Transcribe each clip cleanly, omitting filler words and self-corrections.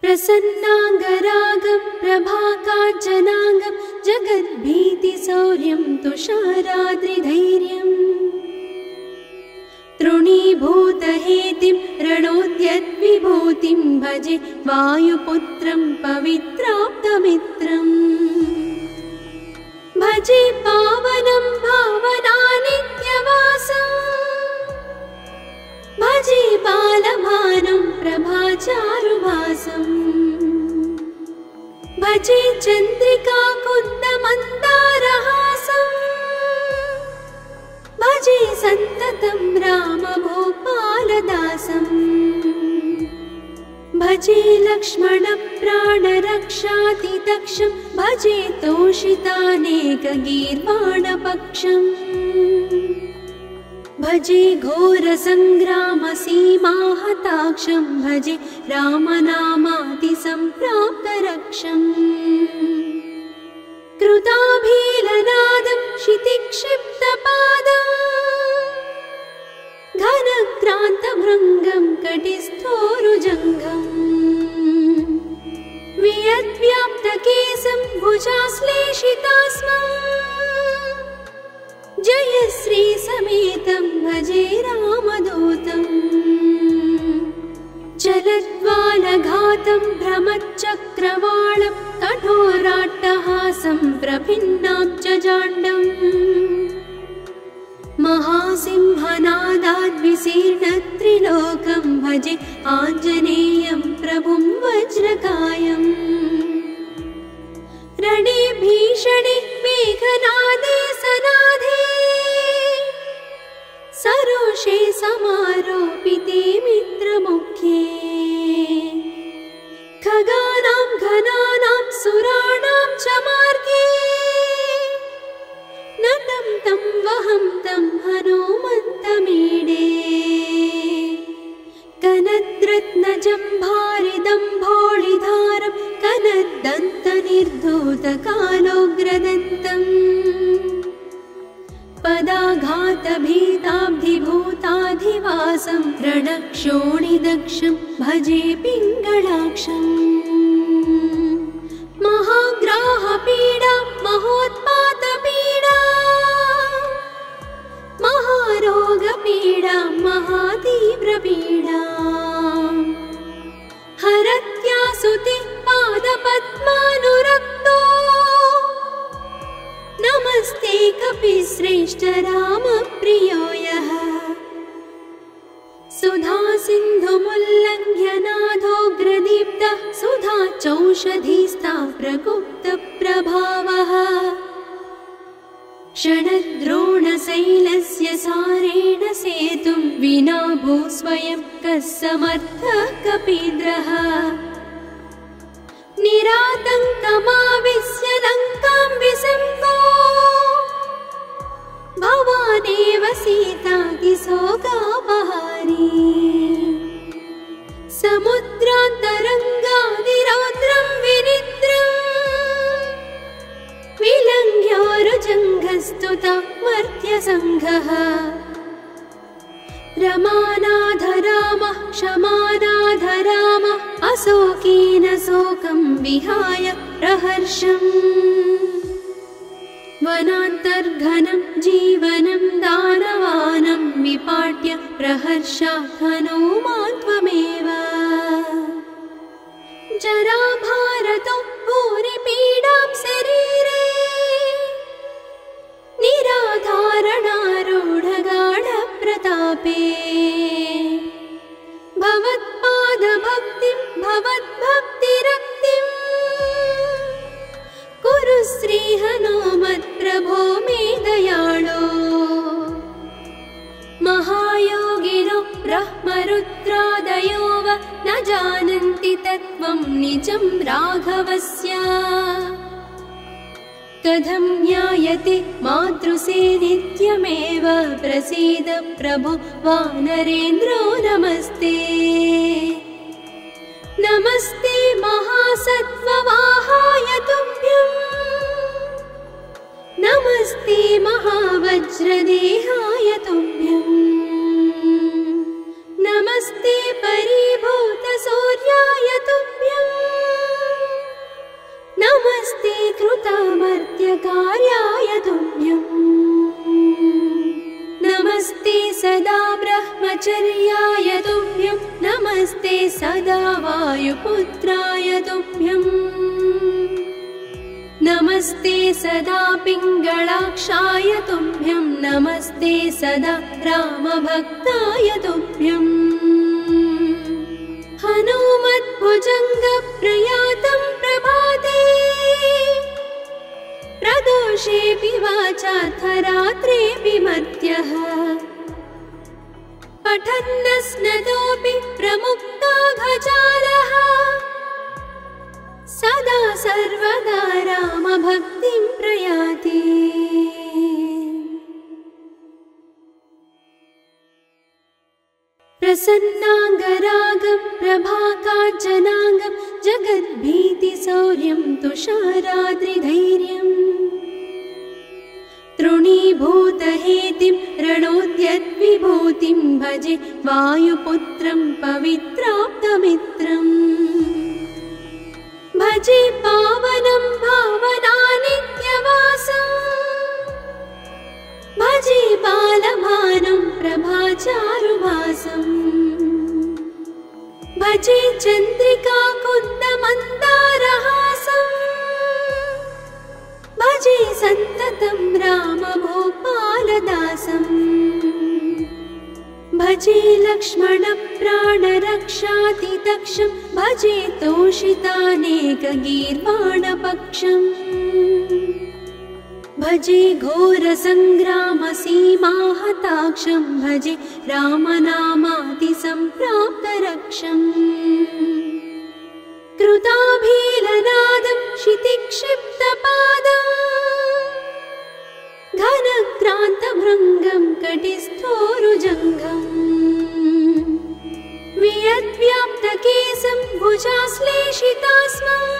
प्रसन्नाङ्गरागं प्रभाकाञ्चनाङ्गं जगद्भीतिशौर्यं तुषाराद्रिधैर्यम् तृणीभूतहेतिं रणोद्यद्विभूतिं भजे वायुपुत्रं पवित्राप्तमित्रम् भजे पावनं भावनानित्यवासम् भजे बालभानुं प्रभाचारुभासम् भजे चन्द्रिका कुन्दमन्दारहासम् भजे सन्ततं रामभूपालदासम् भजे लक्ष्मणप्राणरक्षातिदक्षं भजे तोषितानेकगीर्वाणपक्षम् भजे घोरसङ्ग्रामसीमाहताक्षं भजे रामनामातिसम्प्राप्तरक्षम् कृताभीलनादं क्षितिक्षिप्तपादम् घनक्रान्तभृङ्गं कटिस्थोरुजङ्घम् वियद्व्याप्तकेशं भुजाश्लेषितास्मम् जयश्री समेतं भजे रामदूतम् चलद्वालघातं भ्रमच्चक्रवालं कठोराट्टहासं प्रभिन्नाब्जजाण्डम् महासिंहनादाद्विशीर्णत्रिलोकं भजे आञ्जनेयं प्रभुं वज्रकायम् रणे भीषणे मेघनादे सनाधे सरोषे समारोपिते मित्रमुख्ये खगानां घनानां सुराणां च मार्गे नतं तं वहं तं हनुमन्तमीडे कनद्रत्नजम्भारिदम्भोळिधारं कनद्दन्तनिर्धूतकालोग्रदन्तम् पदाघातभीताब्धिभूताधिवासं रणक्षोणिदक्षं भजे पिङ्गळाक्षम् महाग्राहपीडा महोत्पातपीडा महारोगपीडा महातीव्रपीडा हरत्यासुते पादपद्मानुरक्तो नमस्ते कपिश्रेष्ठ रामप्रियो यः सुधा सिन्धुमुल्लङ्घ्य नाथोग्रदीप्तः सुधा चौषधीस्था प्रकुप्तप्रभावः षडद्रोणशैलस्य सारेण सेतुं विना भूस्वयं कः समर्थः कपीन्द्रः निरातङ्कमाविश्य लङ्कां विसम्पो भवानेव सीतातिशोकापहारी समुद्रान्तरङ्गादिरौद्रं विनिद्रम् विलङ्घ्योरुजङ्घस्तुता मर्त्यसङ्घः रमानाथ रामः क्षमानाथ रामः अशोकेन शोकं विहाय प्रहर्षम् वनान्तर्घनं जीवनं दानवानं विपाट्य प्रहर्षात् हनूमान् त्वमेव जराभारतो भूरिपीडां शरीरे निराधारणारूढगाढप्रतापे भवत्पादभक्तिं भवद्भक्तिरक्तिम् कुरु श्रीहनुमत्प्रभो मे दयाळो महायोगिनो ब्रह्मरुद्रादयो वा न जानन्ति तत्त्वं निजं राघवस्य कथं ज्ञायते मातृसे नित्यमेव प्रसीद प्रभो वानरेन्द्रो नमस्ते नमस्ते महासत्त्ववाहाय तुभ्यं नमस्ते महावज्रदेहाय तुभ्यं नमस्ते परिभूतसूर्याय तुभ्यम् सर्वकार्याय तुभ्यम् नमस्ते सदा ब्रह्मचर्याय तुभ्यं नमस्ते सदा वायुपुत्राय तुभ्यम् नमस्ते सदा पिङ्गलाक्षाय तुभ्यं नमस्ते सदा रामभक्ताय तुभ्यम् हनुमद्भुजङ्गप्रयातं प्रभाते प्रदोषेऽपि वाचार्थरात्रेऽपि मर्त्यः पठन्नस्नतोऽपि प्रमुक्ताघजालः सदा सर्वदा रामभक्तिं प्रयाति प्रसन्नाङ्गरागं प्रभाकाञ्चनाङ्गं जगद्भीतिशौर्यं तुषाराद्रिधैर्यम् तृणीभूतहेतिं रणोद्यद्विभूतिं भजे वायुपुत्रं पवित्राप्तमित्रम् भजे पावनं भावनानित्यवासम् भजे बालभानुं प्रभाचारुभासम् भजे चन्द्रिकाकुन्दमन्दारहासम् भजे सन्ततं रामभूपालदासम् भजे लक्ष्मणप्राणरक्षातिदक्षं भजे तोषितानेकगीर्वाणपक्षम् भजे घोरसङ्ग्रामसीमाहताक्षं भजे रामनामातिसम्प्राप्तरक्षम् कृताभीलनादं क्षितिक्षिप्तपादम् घनक्रान्तभृङ्गं कटिस्थोरुजङ्घम् वियद्व्याप्तकेशं भुजाश्लेषितास्मम्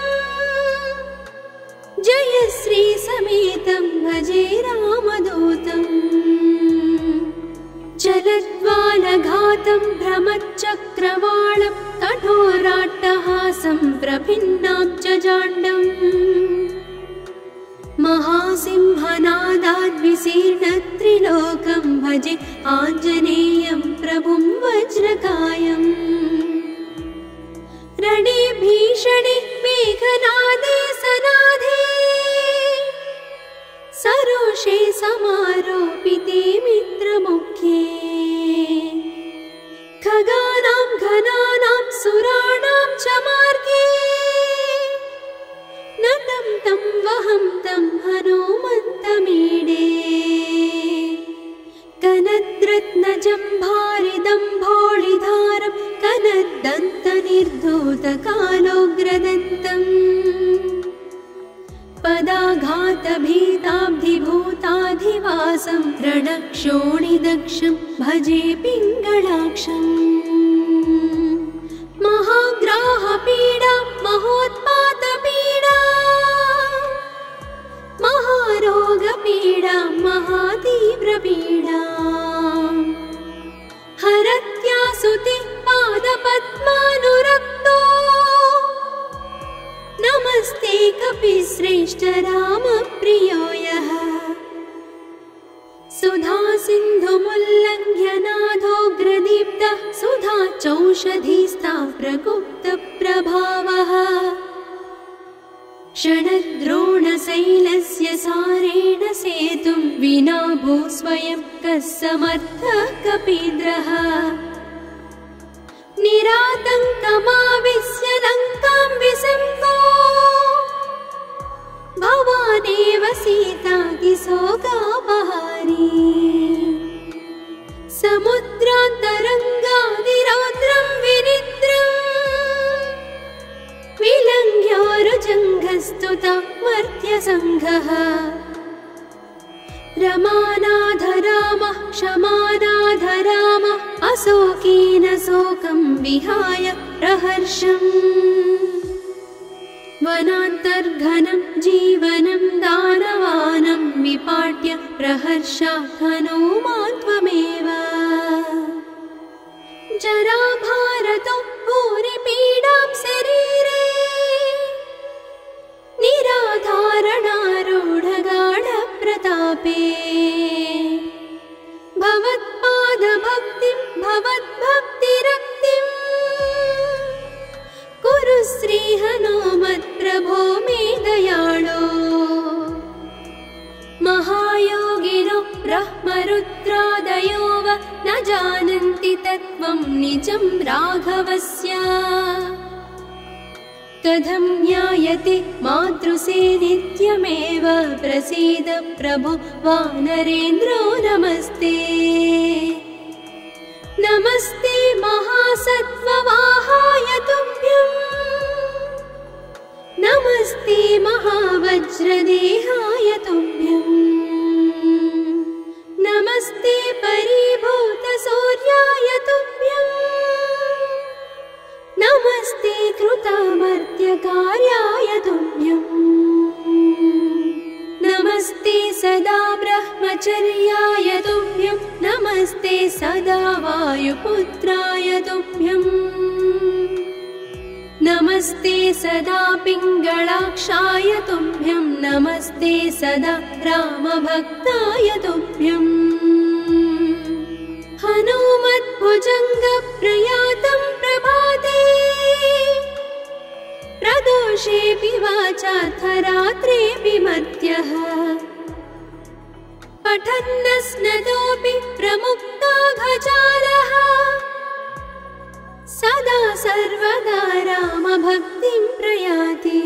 जयश्री समेतं भजे रामदूतम् जलद्वालघातं भ्रमच्चक्रवालं कठोराट्टहासं प्रभिन्नाब्जजाण्डम् महासिंहनादाद्विशीर्णत्रिलोकं भजे आञ्जनेयं प्रभुं वज्रकायम् रणे भीषणे मेघनादे सनाधे सरोषे समारोपिते मित्रमुख्ये खगानां घनानां सुराणां च मार्गे नतं तं वहं तं हनुमन्तमीडे कनद्रत्नजम्भारिदम्भोळिधारं कनद्दन्तनिर्धूतकालोग्रदन्तम् पदाघातभीताब्धिभूताधिवासं रणक्षोणिदक्षं भजे पिङ्गलाक्षम् महाग्राहपीडा महोत्पातपीडा महारोगपीडा महातीव्रपीडा हरत्यासुते पादपद्मानुरक्तो नमस्ते कपिश्रेष्ठ रामप्रियो यः सुधा सिन्धुमुल्लङ्घ्य नाथोग्रदीप्तः सुधा चौषधीस्था प्रगुप्तप्रभावः षडद्रोणशैलस्य सारेण सेतुं विना भूस्वयं कः समर्थः कपीन्द्रः निरातङ्कमाविश्य लङ्कां विसङ्गो भवानेव सीतातिशोकापहारी समुद्रान्तरङ्गादिरौद्रं विनिद्रम् विलङ्घ्योरुजङ्घस्तुता मर्त्यसङ्घः रमानाथ रामः क्षमानाथ रामः अशोकेन शोकं विहाय प्रहर्षम् वनान्तर्घनं जीवनं दानवानं विपाट्य प्रहर्षात् हनुमान् त्वमेव जराभारतो भूरिपीडां शरीरे निराधारणारूढगा श्री हनुमत्प्रभो मे दयाळो महायोगिनो ब्रह्मरुद्रादयो वा न जानन्ति तत्त्वं निजं राघवस्य कथं ज्ञायते मातृसे नित्यमेव प्रसीद प्रभो वानरेन्द्रो नमस्ते नमस्ते महासत्त्ववाहाय तुभ्यं नमस्ते महावज्रदेहाय तुभ्यं नमस्ते परिभूतसूर्याय तुभ्यं नमस्ते कृतामर्त्यकार्याय तुभ्यं नमस्ते सदा ब्रह्मचर्याय तुभ्यं नमस्ते सदा वायुपुत्राय तुभ्यं नमस्ते सदा पिङ्गळाक्षाय तुभ्यं नमस्ते सदा रामभक्ताय तुभ्यं हनुमद्भुजङ्गप्रयातं प्रभाते प्रदोषेऽपि वाचार्थरात्रेऽपि मर्त्यः पठन्नस्नतोऽपि प्रमुक्ताघजालः सदा सर्वदा रामभक्तिं प्रयाति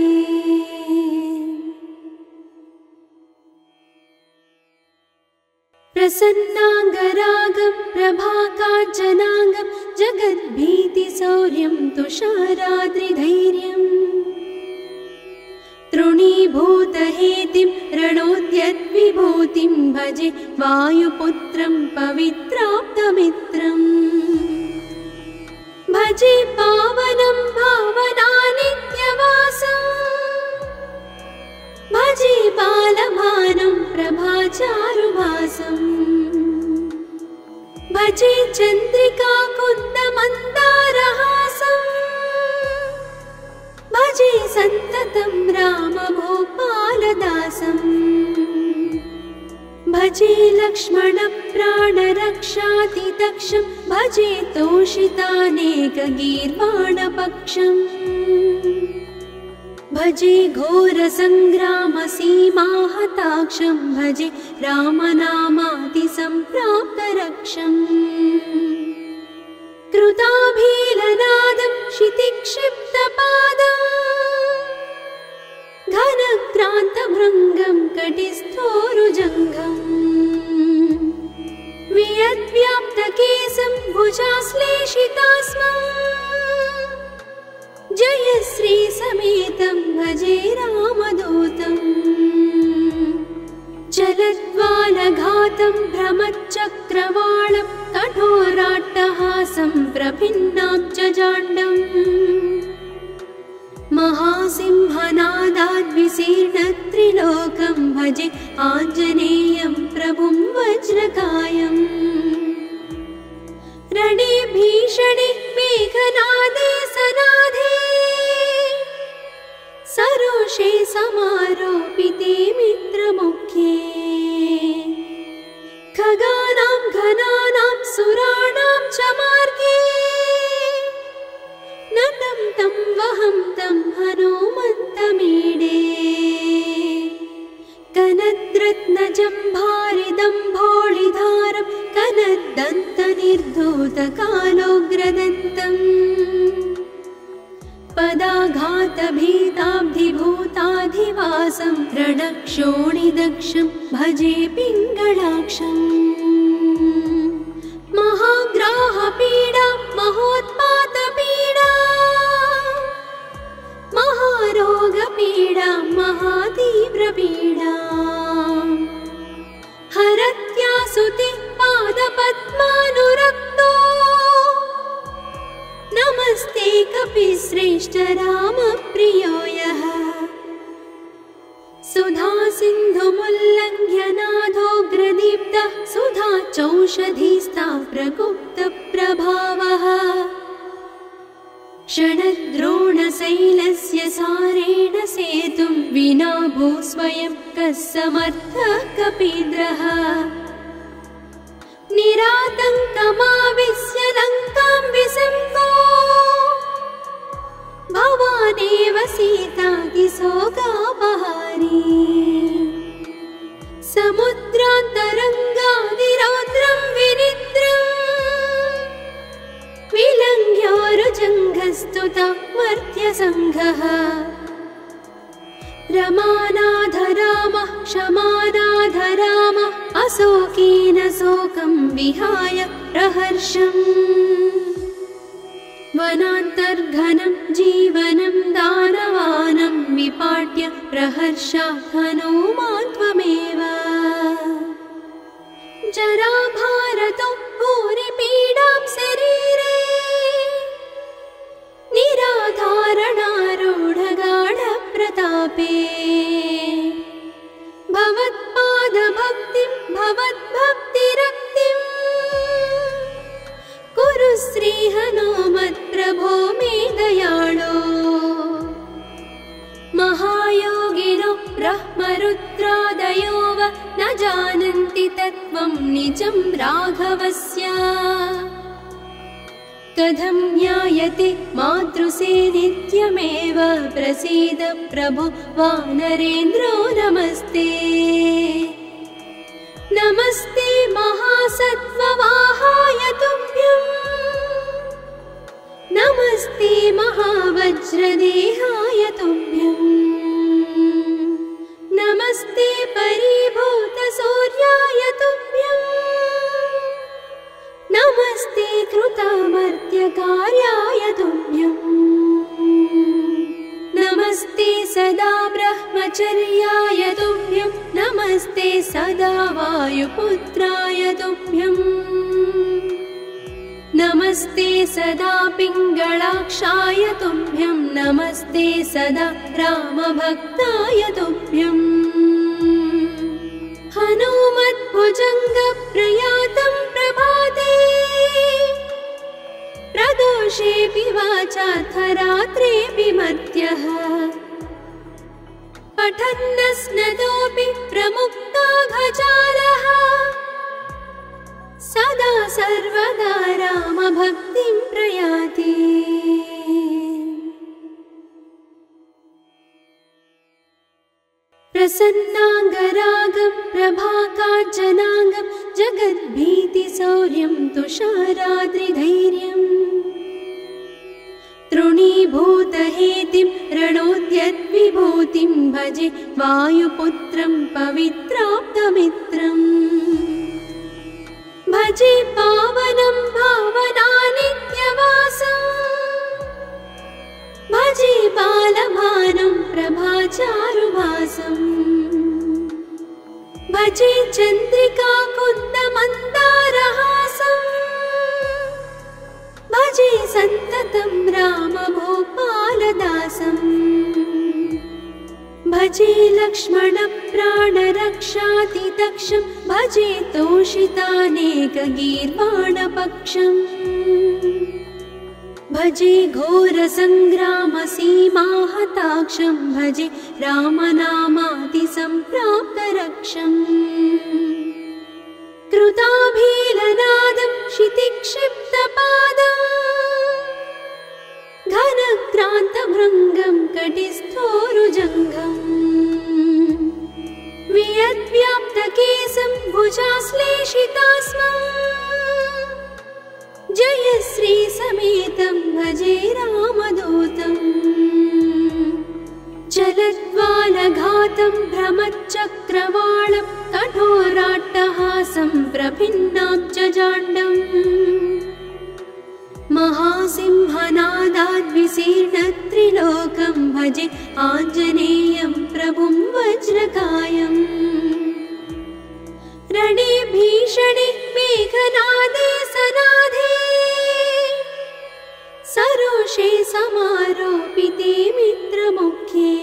प्रसन्नाङ्गरागं प्रभाकाञ्चनाङ्गं जगद्भीतिशौर्यं तुषाराद्रिधैर्यं तृणीभूतहेतिं रणोद्यद्विभूतिं भजे वायुपुत्रं पवित्राप्तमित्रम् भजे पावनं भावनानित्यवासम् भजे बालभानुं प्रभाचारुभासम् भजे चन्द्रिका कुन्दमन्दारहासम् भजे सन्ततं रामभूपालदासम् भजे लक्ष्मणप्राणरक्षातिदक्षं भजे तोषितानेकगीर्वाणपक्षम् भजे घोरसङ्ग्रामसीमाहताक्षं भजे रामनामातिसम्प्राप्तरक्षम् कृताभीलनादं क्षितिक्षिप्तपादम् घनक्रान्तभृङ्गं कटिस्थोरुजङ्घम् वियद्व्याप्तकेशं भुजाश्लेषितास्मम् जयश्री समेतं भजे रामदूतम् चलद्वालघातं भ्रमच्चक्रवालं कठोराट्टहासं प्रभिन्नाब्जजाण्डम् महासिंहनादाद्विशीर्णत्रिलोकं भजे आञ्जनेयं प्रभुं वज्रकायम् रणे भीषणे मेघनादे सनाधे सरोषे समारोपिते मित्रमुख्ये खगानां घनानां सुराणां च मार्गे नतं तं वहं तं हनुमन्तमीडे कनद्रत्नजम्भारिदम्भोळिधारं कनद्दन्तनिर्धूतकालोग्रदन्तम् पदाघातभीताब्धिभूताधिवासं रणक्षोणिदक्षं भजे पिङ्गळाक्षम् महाग्राहपीडा महोत्पातपीडा महारोगपीडा महातीव्रपीडा हरत्यासुते पादपद्मानुरक्तो नमस्ते कपिश्रेष्ठ रामप्रियो यः सुधा सिन्धुमुल्लङ्घ्य नाथोग्रदीप्तः सुधा चौषधीस्था प्रगुप्तप्रभावः षडद्रोणशैलस्य सारेण सेतुं विना भूस्वयं कः समर्थः कपीन्द्रः निरातङ्कमाविश्य लङ्कां विसम्पो भवानेव सीतातिशोकापहारी समुद्रान्तरङ्गादिरौद्रं विनिद्रम् विलङ्घ्योरुजङ्घस्तुतः मर्त्यसङ्घः रमानाधरामः क्षमानाधरामः अशोकेन शोकं विहाय प्रहर्षम् वनान्तर्घनं जीवनं दानवानं विपाट्य प्रहर्षात् हनूमान् त्वमेव जराभारतो भूरिपीडां शरीरे निराधारणारूढगाढप्रतापे भवत्पादभक्तिं भवद्भक्तिरक्तिम् कुरु श्रीहनुमत्प्रभो मे दयाळो महायोगिनो ब्रह्मरुद्रादयो वा न जानन्ति तत्त्वं निजं राघवस्य कथं ज्ञायते मातृसे नित्यमेव प्रसीद प्रभो वानरेन्द्रो नमस्ते नमस्ते महासत्त्ववाहाय तुभ्यं नमस्ते महावज्रदेहाय तुभ्यं नमस्ते परिभूतसूर्याय तुभ्यं नमस्ते कृतामर्त्यकार्याय तुभ्यं नमस्ते सदा ब्रह्मचर्याय तुभ्यं नमस्ते सदा वायुपुत्राय तुभ्यं नमस्ते सदा पिङ्गळाक्षाय तुभ्यं नमस्ते सदा रामभक्ताय तुभ्यं हनुमद्भुजङ्गप्रयातं प्रभाते प्रदोषेऽपि वाचार्थरात्रेऽपि मर्त्यः पठन्नस्नतोऽपि प्रमुक्ताघजालः सदा सर्वदा रामभक्तिं प्रयाति प्रसन्नाङ्गरागं प्रभाकाञ्चनाङ्गं जगद्भीतिशौर्यं तुषाराद्रिधैर्यम् तृणीभूतहेतिं रणोद्यद्विभूतिं भजे वायुपुत्रं पवित्राप्तमित्रम् भजे पावनं भावनानित्यवासम् भजे बालभानं प्रभाचारुभासम् भजे चन्द्रिका कुन्दमन्दारहासम् भजे सन्ततं रामभूपालदासम् भजे लक्ष्मणप्राणरक्षातिदक्षं भजे तोषितानेकगीर्वाणपक्षम् भजे घोरसङ्ग्रामसीमाहताक्षं भजे रामनामातिसम्प्राप्तरक्षम् कृताभीलनादं क्षितिक्षिप्तपादम् घनक्रान्तभृङ्गं कटिस्थोरुजङ्घम् वियद्व्याप्तकेशं भुजाश्लेषितास्मम् जयश्री समेतं भजे रामदूतम् चलद्वालघातं भ्रमच्चक्रवालं कठोराट्टहासं प्रभिन्नाब्जजाण्डम् महासिंहनादाद्विशीर्णत्रिलोकं भजे आञ्जनेयं प्रभुं वज्रकायम् रणे भीषणे मेघनादे सनाधे सरोषे समारोपिते मित्रमुख्ये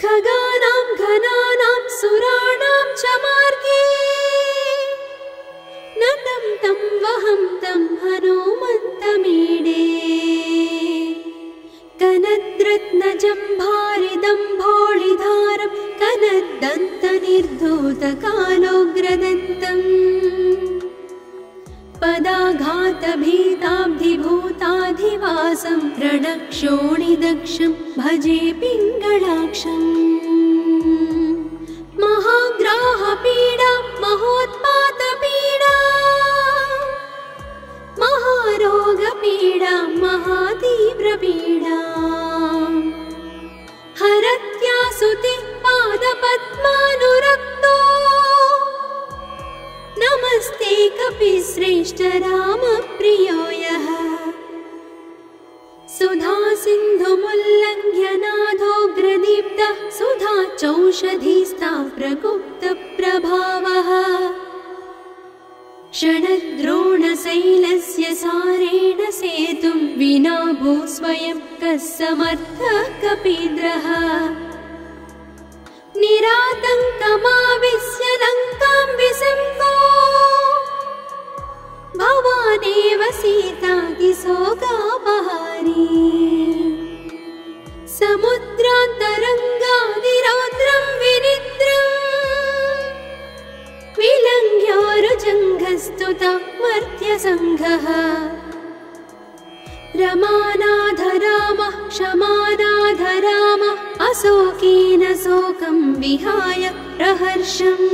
खगानां घनानां सुराणां च मार्गे नतं तं वहं तं हनुमन्तमीडे कनद्रत्नजम्भारिदम्भोळिधारं कनद्दन्तनिर्धूतकालोग्रदन्तम् पदाघातभीताब्धिभूताधिवासं रणक्षोणिदक्षं भजे पिङ्गळाक्षम् महाग्राहपीडा महोत्पातपीडा महारोगपीडा महातीव्रपीडा हरत्यासुतिः पादपद्मानुरक्तो नमस्ते कपिश्रेष्ठ रामप्रियो यः सुधा सिन्धुमुल्लङ्घ्य नाथोग्रदीप्तः सुधा चौषधीस्ता प्रगुप्तप्रभावः षडद्रोणशैलस्य सारेण सेतुं विना भू स्वयं कः समर्थः कपीन्द्रः निरातङ्कमाविश्य लङ्कां विसङ्गो भवानेव सीतातिशोकापहारी समुद्रान्तरङ्गादिरौद्रं विनिद्रम् विलङ्घ्योरुजङ्घस्तुता मर्त्यसङ्घः रमानाधरामः क्षमानाधरामः अशोकेन शोकं विहाय प्रहर्षम्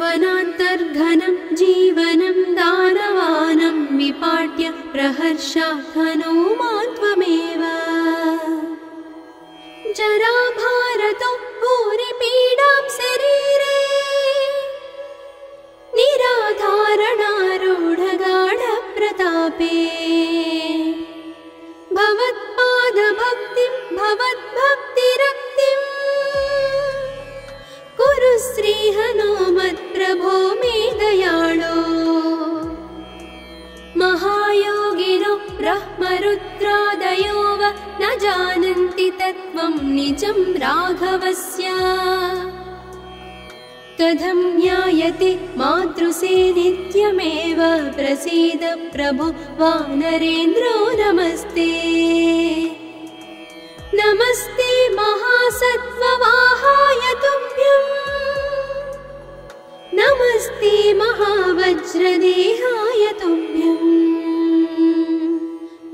वनान्तर्घनं जीवनं दानवानं विपाट्य प्रहर्षात् हनूमान् त्वमेव जराभारतो भूरिपीडां शरीरे निराधारणारूढगाढप्रतापे भवत्पादभक्तिं भवद्भक्तिरक्तिं कुरु श्रीहनुमत्प्रभो मे दयाळो महायोगिनो ब्रह्मरुद्रादयो वा न जानन्ति तत्त्वं निजं राघवस्य कथं ज्ञायते मातृसे नित्यमेव प्रसीद प्रभो वानरेन्द्रो नमस्ते नमस्ते महासत्त्ववाहाय तुभ्यं नमस्ते महावज्रदेहाय तुभ्यं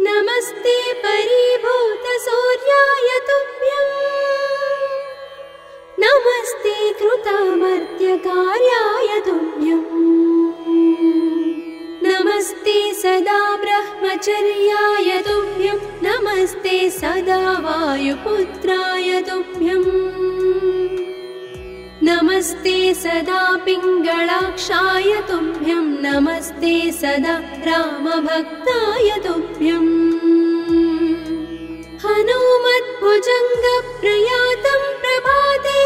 नमस्ते परिभूतसूर्याय तुभ्यं नमस्ते कृतामर्त्यकार्याय तुभ्यं नमस्ते सदा ब्रह्मचर्याय तुभ्यं नमस्ते सदा वायुपुत्राय तुभ्यं नमस्ते सदा पिङ्गळाक्षाय तुभ्यं नमस्ते सदा रामभक्ताय तुभ्यं हनुमद्भुजङ्गप्रयातं प्रभाते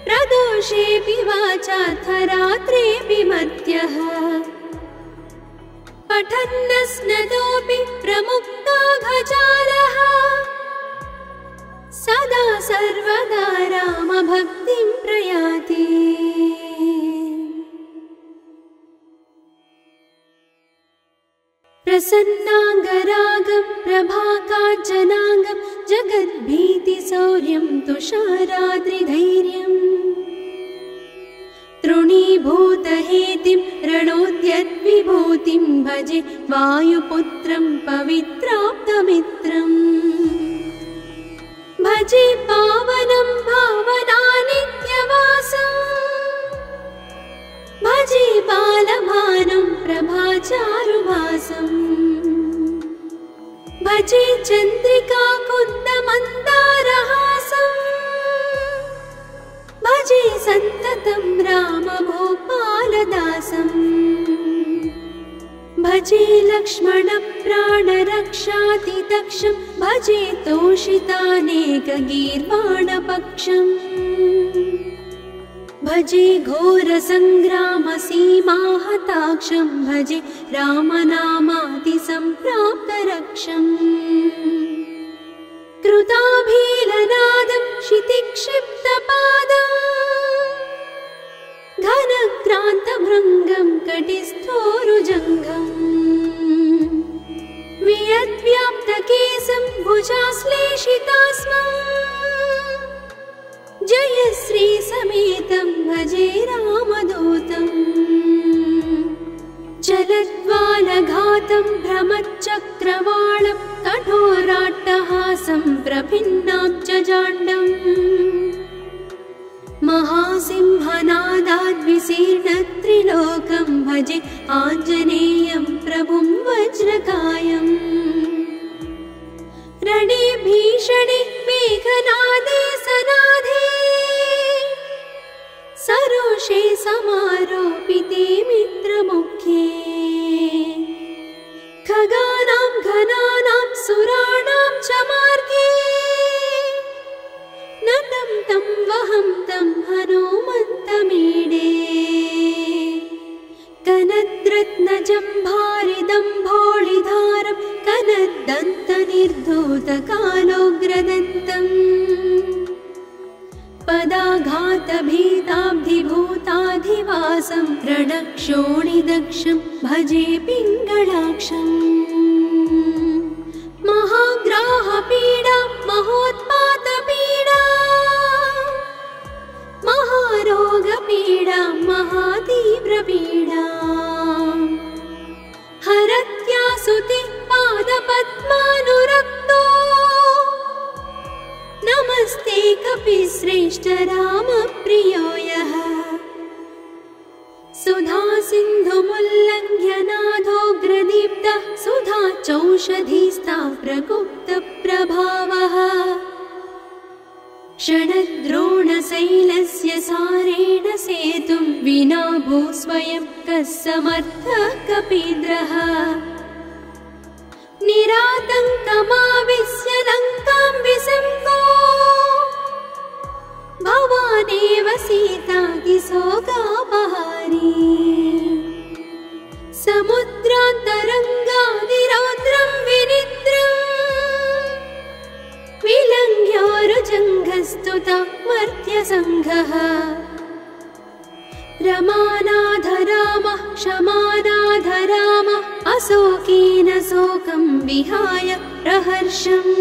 प्रदोषेऽपि वाचाथ रात्रेऽपि मध्यः पठन्नस्नतोऽपि प्रमुक्ताघजालः सदा सर्वदा रामभक्तिं प्रयाति प्रसन्नाङ्गरागं प्रभाकाञ्चनाङ्गं जगद्भीतिशौर्यं तुषाराद्रिधैर्यम् तृणीभूतहेतिं रणोद्यद्विभूतिं भजे वायुपुत्रं पवित्राप्तमित्रम् भजे पावनं भावनानित्यवासम् भजे बालभानुं प्रभाचारुभासम् भजे चन्द्रिकाकुन्दमन्दारहासम् भजे सन्ततं रामभूपालदासम् भजे लक्ष्मणप्राणरक्षातिदक्षं भजे तोषितानेकगीर्वाणपक्षम् भजे घोरसङ्ग्रामसीमाहताक्षं भजे रामनामातिसम्प्राप्तरक्षम् कृताभीलनादं क्षितिक्षिप्तपादम् घनक्रान्तभृङ्गं कटिस्थोरुजङ्घम् वियद्व्याप्तकेशं भुजाश्लेषितास्मम् जयश्री समेतं भजे रामदूतम् चलद्वालघातं भ्रमच्चक्रवालं कठोराट्टहासं प्रभिन्नाब्जजाण्डम् महासिंहनादाद्विशीर्णत्रिलोकं भजे आञ्जनेयं प्रभुं वज्रकायम् रणे भीषणे मेघनादे सनाधे सरोषे समारोपिते मित्रमुखे खगानां घनानां सुराणां च मार्गे नतं तं वहं तं हनुमन्तमीडे कनद्रत्नजम्भारिदम्भोळिधारं कनद्दन्तनिर्धूतकालोग्रदन्तम् पदाघातभीताब्धिभूताधिवासं रणक्षोणिदक्षं भजे पिङ्गळाक्षम् महाग्राहपीडा महोत्पातपीडा महारोगपीडा महातीव्रपीडा हरत्यासुति पादपद्मानुरक्तो नमस्ते कपिश्रेष्ठ रामप्रियो यः सुधा सिन्धुमुल्लङ्घ्य नाथोग्रदीप्तः सुधा चौषधीस्ता प्रगुप्तप्रभावः षडद्रोणशैलस्य सारेण सेतुं विना भूस्वयं कः समर्थः कपीन्द्रः निरातङ्कमाविश्य लङ्कां विसङ्गो भवानेव सीतातिशोकापहारी समुद्रान्तरङ्गादिरौद्रं विनिद्रम् विलङ्घ्योरुजङ्घस्तुता मर्त्यसङ्घः रमानाधरामः क्षमानाधरामः अशोकेन शोकं विहाय प्रहर्षम्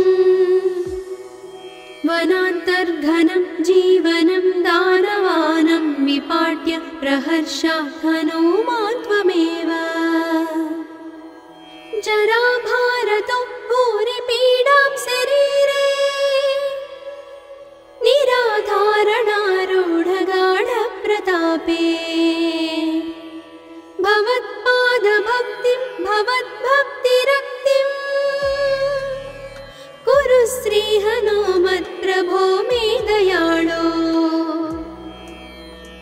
वनान्तर्घनं जीवनं दानवानं विपाट्य प्रहर्षात् हनूमान् त्वमेव जराभारतो भूरिपीडां शरीरे निराधारणारूढगाढप्रतापे भवत्पादभक्तिं भवद्भक्तिरक्तिं कुरु श्रीहनुमत्प्रभो मे दयाळो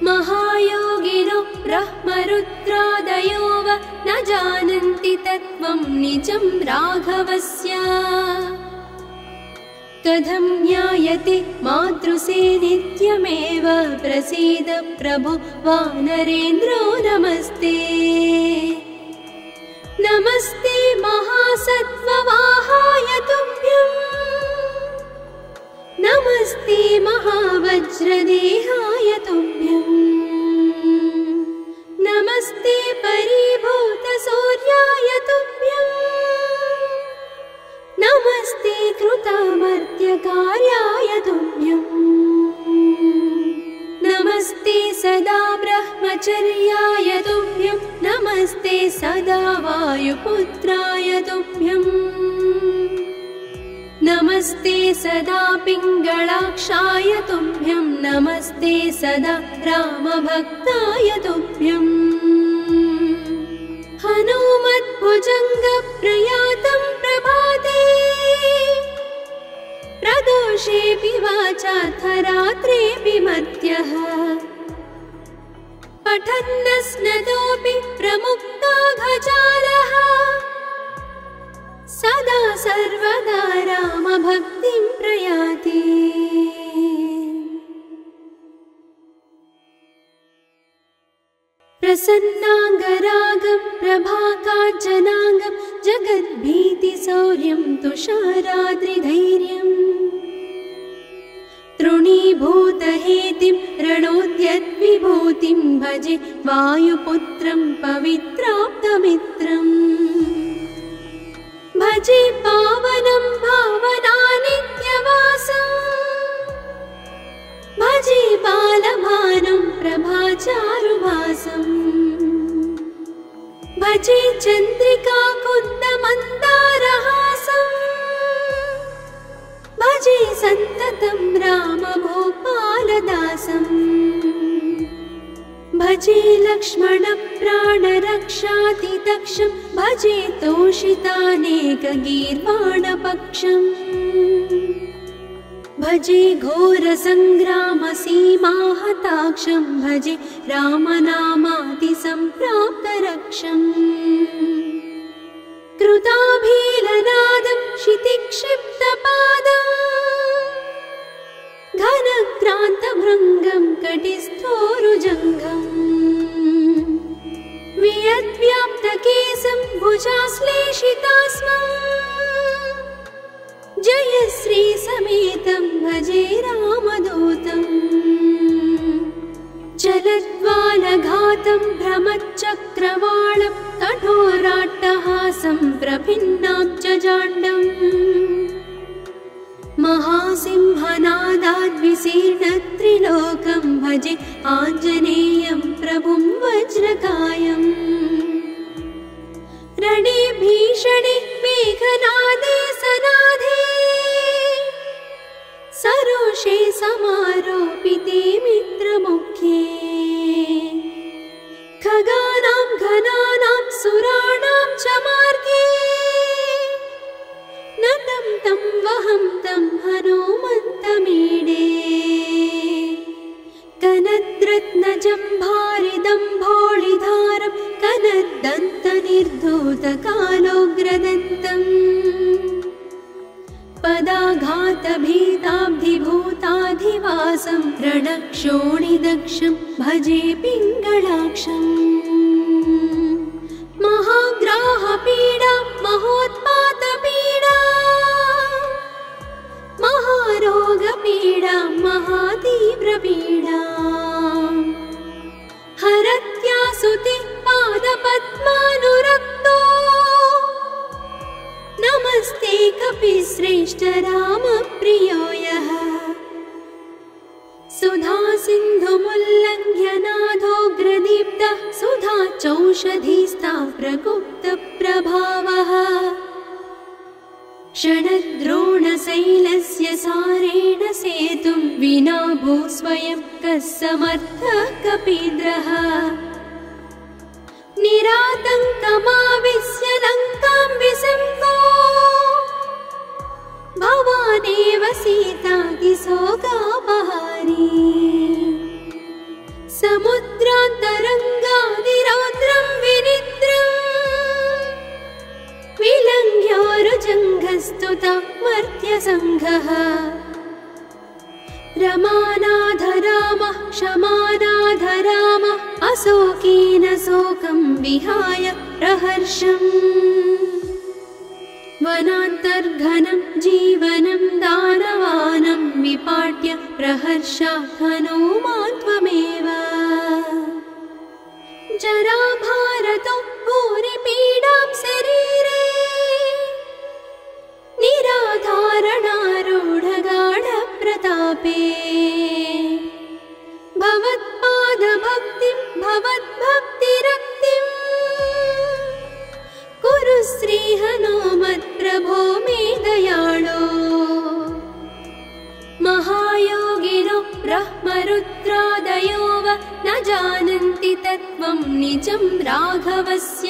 महायोगिनो ब्रह्मरुद्रादयो वा न जानन्ति तत्त्वं निजं राघवस्य कथं ज्ञायते मातृसे नित्यमेव प्रसीद प्रभो वानरेन्द्रो नमस्ते नमस्ते महासत्त्ववाहाय तुभ्यं नमस्ते महावज्रदेहाय तुभ्यं नमस्ते परिभूतसूर्याय तुभ्यं नमस्ते कृतामर्त्यकार्याय तुभ्यं नमस्ते सदा ब्रह्मचर्याय तुभ्यं नमस्ते सदा वायुपुत्राय तुभ्यं नमस्ते सदा पिङ्गळाक्षाय तुभ्यं नमस्ते सदा रामभक्ताय तुभ्यं हनुमद्भुजङ्गप्रयातं प्रभाते प्रदोषेऽपि वाचाथ रात्रेऽपि मर्त्यः पठन्नस्नतोऽपि प्रमुक्ताघजालः सदा सर्वदा रामभक्तिं प्रयाति प्रसन्नाङ्गरागं प्रभाकाञ्चनाङ्गं जगद्भीतिशौर्यं तुषाराद्रिधैर्यम् तृणीभूतहेतिं रणोद्यद्विभूतिं भजे वायुपुत्रं पवित्राप्तमित्रम् भजे पावनं भावनानित्यवासं चारुभासम् भजे चन्द्रिका कुन्दमन्दारहासम् भजे सन्ततं रामभूपालदासम् भजे लक्ष्मणप्राणरक्षातिदक्षं भजे तोषितानेकगीर्वाणपक्षम् भजे घोरसङ्ग्रामसीमाहताक्षं भजे रामनामातिसम्प्राप्तरक्षम् कृताभीलनादं क्षितिक्षिप्तपादम् घनक्रान्तभृङ्गं कटिस्थोरुजङ्घम् वियद्व्याप्तकेशं भुजाश्लेषितास्मम् जयश्री समेतं भजे रामदूतम् चलद्वालघातं भ्रमच्चक्रवालं कठोराट्टहासं प्रभिन्नाब्जजाण्डम् महासिंहनादाद्विशीर्णत्रिलोकं भजे आञ्जनेयं प्रभुं वज्रकायम् रणे भीषणे मेघनादे सनाधे सरोषे समारोपिते मित्रमुख्ये खगानां घनानां सुराणां च मार्गे नतं तं वहं तं हनुमन्तमीडे कनद्रत्नजम्भारिदम्भोळिधारं कनद्दन्तनिर्धूतकालोग्रदन्तम् पदाघातभीताब्धिभूताधिवासं रणक्षोणिदक्षं भजे पिङ्गळाक्षम् महाग्राहपीडा महोत्पातपीडा महारोगपीडा महातीव्रपीडा हरत्यासुते पादपद्मानुरक्तो नमस्ते कपिश्रेष्ठ रामप्रियो यः सुधा सिन्धुमुल्लङ्घ्य नाथोग्रदीप्तः सुधा चौषधीस्ता प्रगुप्तप्रभावः षडद्रोणशैलस्य सारेण सेतुं विना भूस्वयं कः समर्थः कपीन्द्रः निरातङ्कमाविश्य लङ्कां विसङ्गो भवानेव सीतातिशोकापहारी समुद्रान्तरङ्गादिरौद्रं विनिद्रम् विलङ्घ्योरुजङ्घस्तुता मर्त्यसङ्घः रमानाथ रामः क्षमानाथ रामः अशोकेन शोकं विहाय प्रहर्षम् वनान्तर्घनं जीवनं दानवानं विपाट्य प्रहर्षात् हनुमान् त्वमेव जराभारतो भूरिपीडां शरीरे निराधारणारूढगाढप्रतापे भवत्पादभक्तिं भवद्भक्तिरक्तिं कुरु श्रीहनुमत्प्रभो मे दयाळो महायोगिनो ब्रह्मरुद्रादयो वा न जानन्ति तत्त्वं निजं राघवस्य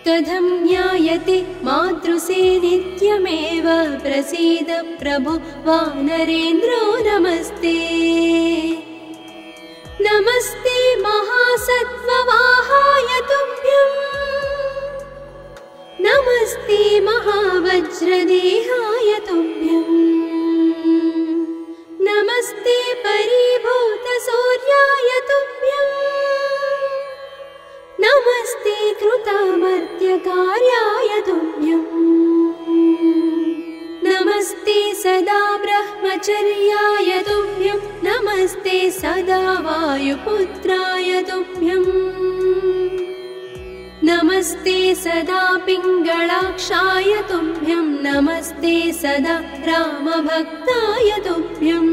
कथं ज्ञायते मातृसे नित्यमेव प्रसीद प्रभो वानरेन्द्रो नमस्ते नमस्ते महासत्त्ववाहाय तुभ्यं नमस्ते महावज्रदेहाय तुभ्यं नमस्ते परिभूतसूर्याय तुभ्यं नमस्ते कृतामर्त्यकार्याय तुभ्यं नमस्ते सदा ब्रह्मचर्याय तुभ्यं नमस्ते सदा वायुपुत्राय तुभ्यं नमस्ते सदा पिङ्गळाक्षाय तुभ्यं नमस्ते सदा रामभक्ताय तुभ्यं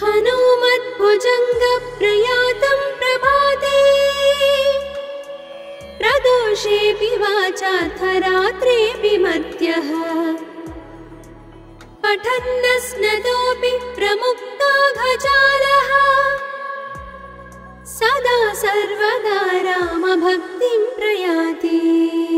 हनुम भुजङ्गप्रयातं प्रभाते प्रदोषेऽपि वाचार्थरात्रेऽपि मध्यः पठन्नस्नतोऽपि प्रमुक्ताघजालः सदा सर्वदा रामभक्तिं प्रयाति।